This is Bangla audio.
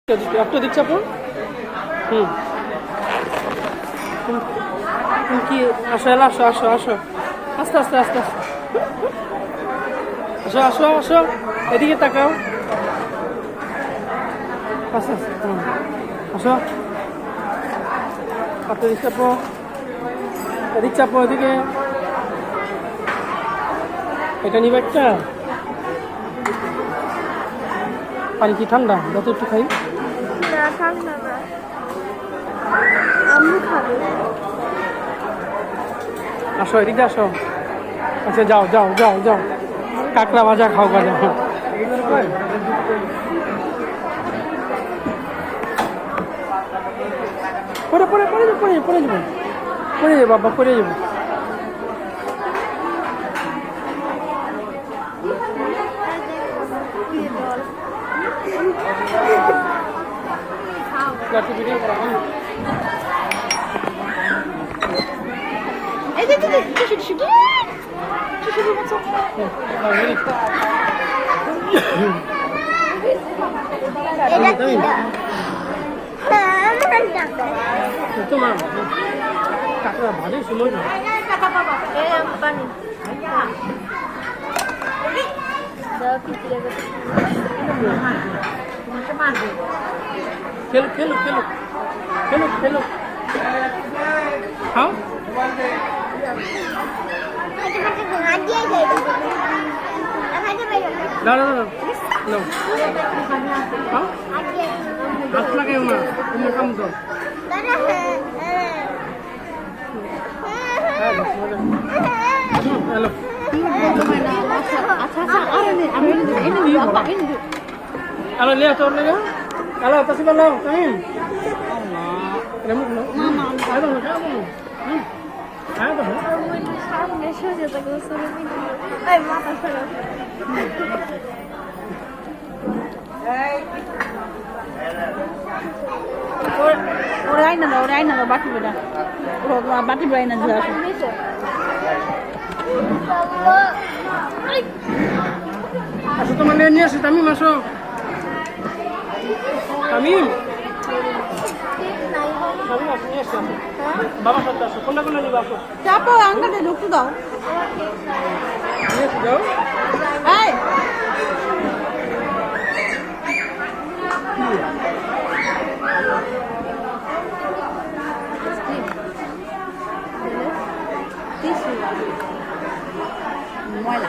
একটা দিচ্ছে আপু কি আসো এলা আসো আসো আসো আস্তে আস্তে আস্তে আস্তে আসো আসো আসো এদিকে তাকাও আস্তে আস্তে আসো আপনি এদিক চাপো এদিক চাপো এদিকে এটা নিবে একটা পানি কি ঠান্ডা যত একটু খাই না ঠান্ডা না আম্মু খাবে আসো এদিকে আসো আচ্ছা যাও যাও যাও যাও কাঁকড়া ভাজা খাও ভাজা পরে পরে পরে যাবো পরে পরে যাবো পরে যাবো বাবা পরে যাবো এই যে শুধু তোমার কাঁকড়া ভালোই সময় না খেলো খেলো খেলো খেলো খেলো খাও না না না No. Hah? Aku lagi yang mana? Umur kamu tuh? Halo. Halo lihat orang ni. Halo tasik malam, Kaim. Kamu mama. Ayo dong, kamu. Ayo dong. ওরাই না বাটি বেটা বাটি বেড়াই না দিয়ে আসো আসো তোমার নিয়ে আসো তামিম আসো তামিম তামিম আসো নিয়ে আসো বাবা সাথে আসো কোনটা কোনটা নিবা আসো চাপো আঙ্গাতে ঢুকতে দাও নিয়ে এসে যাও এই ময়লা